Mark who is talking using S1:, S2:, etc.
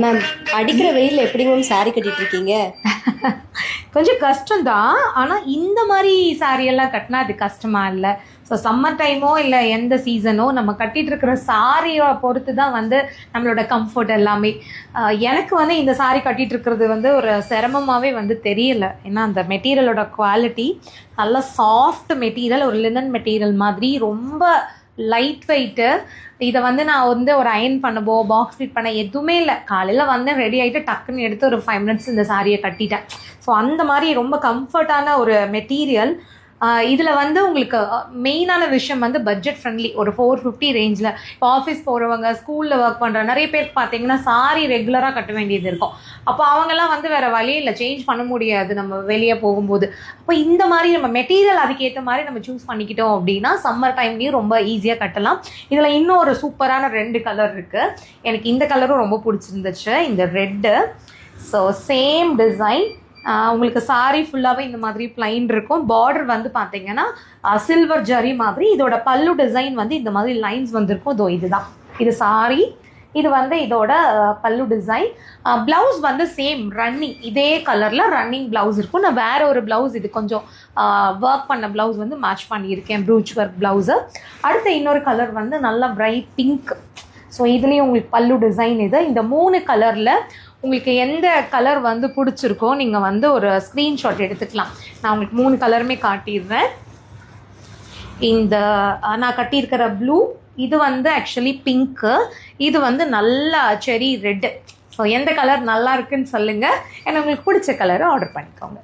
S1: Ma'am, அடிக்கிற வெயில்ல எப்படி மேம் saree கட்டிட்டு இருக்கீங்க?
S2: கொஞ்சம் கஷ்டம்தான். ஆனால் இந்த மாதிரி சாரியெல்லாம் கட்டினா அது கஷ்டமா இல்லை. ஸோ சம்மர் டைமோ இல்லை எந்த சீசனோ நம்ம கட்டிட்டு இருக்கிற சாரியை பொறுத்து தான் வந்து நம்மளோட கம்ஃபர்ட் எல்லாமே. எனக்கு வந்து இந்த சாரி கட்டிட்டு இருக்கிறது வந்து ஒரு சிரமமாகவே வந்து தெரியல. ஏன்னா அந்த மெட்டீரியலோட குவாலிட்டி நல்ல சாஃப்ட் மெட்டீரியல், ஒரு லினன் மெட்டீரியல் மாதிரி ரொம்ப லைட் வெயிட்டு. இதை வந்து நான் வந்து ஒரு அயன் பண்ணவோ பாக்ஸ் ஃபிட் பண்ண எதுவுமே இல்லை. காலையில் வந்து ரெடி ஆகிட்டு டக்குன்னு எடுத்து ஒரு 5 மினிட்ஸ் இந்த சாரியை கட்டிட்டேன். ஸோ அந்த மாதிரி ரொம்ப கம்ஃபர்டான ஒரு மெட்டீரியல். இதில் வந்து உங்களுக்கு மெயினான விஷயம் வந்து பட்ஜெட் ஃப்ரெண்ட்லி. ஒரு 450 ரேஞ்சில் இப்போ ஆஃபீஸ் போகிறவங்க, ஸ்கூலில் ஒர்க் பண்ணுற நிறைய பேருக்கு பார்த்தீங்கன்னா சாரி ரெகுலராக கட்ட வேண்டியது இருக்கும். அப்போ அவங்கெல்லாம் வந்து வேறு வழி இல்லை, சேஞ்ச் பண்ண முடியாது நம்ம வெளியே போகும்போது. அப்போ இந்த மாதிரி நம்ம மெட்டீரியல் அதுக்கேற்ற மாதிரி நம்ம சூஸ் பண்ணிக்கிட்டோம் அப்படின்னா சம்மர் டைம்லேயும் ரொம்ப ஈஸியாக கட்டலாம். இதில் இன்னும் ஒரு சூப்பரான 2 கலர் இருக்குது. எனக்கு இந்த கலரும் ரொம்ப பிடிச்சிருந்துச்சு, இந்த ரெட்டு. So same design. உங்களுக்கு சாரி ஃபுல்லாகவே இந்த மாதிரி பிளைன் இருக்கும். பார்டர் வந்து பார்த்தீங்கன்னா சில்வர் ஜரி மாதிரி. இதோட பல்லு டிசைன் வந்து இந்த மாதிரி லைன்ஸ் வந்துருக்கும். இதோ இதுதான் இது சாரி. இது வந்து இதோட பல்லு டிசைன். ப்ளவுஸ் வந்து சேம் ரன்னிங், இதே கலரில் ரன்னிங் ப்ளவுஸ் இருக்கும். நான் வேறு ஒரு ப்ளவுஸ், இது கொஞ்சம் ஒர்க் பண்ண ப்ளவுஸ் வந்து மேட்ச் பண்ணியிருக்கேன், ப்ரூச் ஒர்க் ப்ளவுஸு. அடுத்த இன்னொரு கலர் வந்து நல்லா பிரைட் பிங்க். ஸோ இதுலேயும் உங்களுக்கு பல்லு டிசைன் இது. இந்த 3 கலரில் உங்களுக்கு எந்த கலர் வந்து பிடிச்சிருக்கோ நீங்கள் வந்து ஒரு ஸ்க்ரீன்ஷாட் எடுத்துக்கலாம். நான் உங்களுக்கு 3 கலருமே காட்டிடுறேன். இந்த நான் கட்டியிருக்கிற ப்ளூ, இது வந்து ஆக்சுவலி பிங்க்கு, இது வந்து நல்லா செரி ரெட்டு. ஸோ எந்த கலர் நல்லா இருக்குன்னு சொல்லுங்கள். ஏன்னா உங்களுக்கு பிடிச்ச கலரை ஆர்டர் பண்ணிக்கோங்க.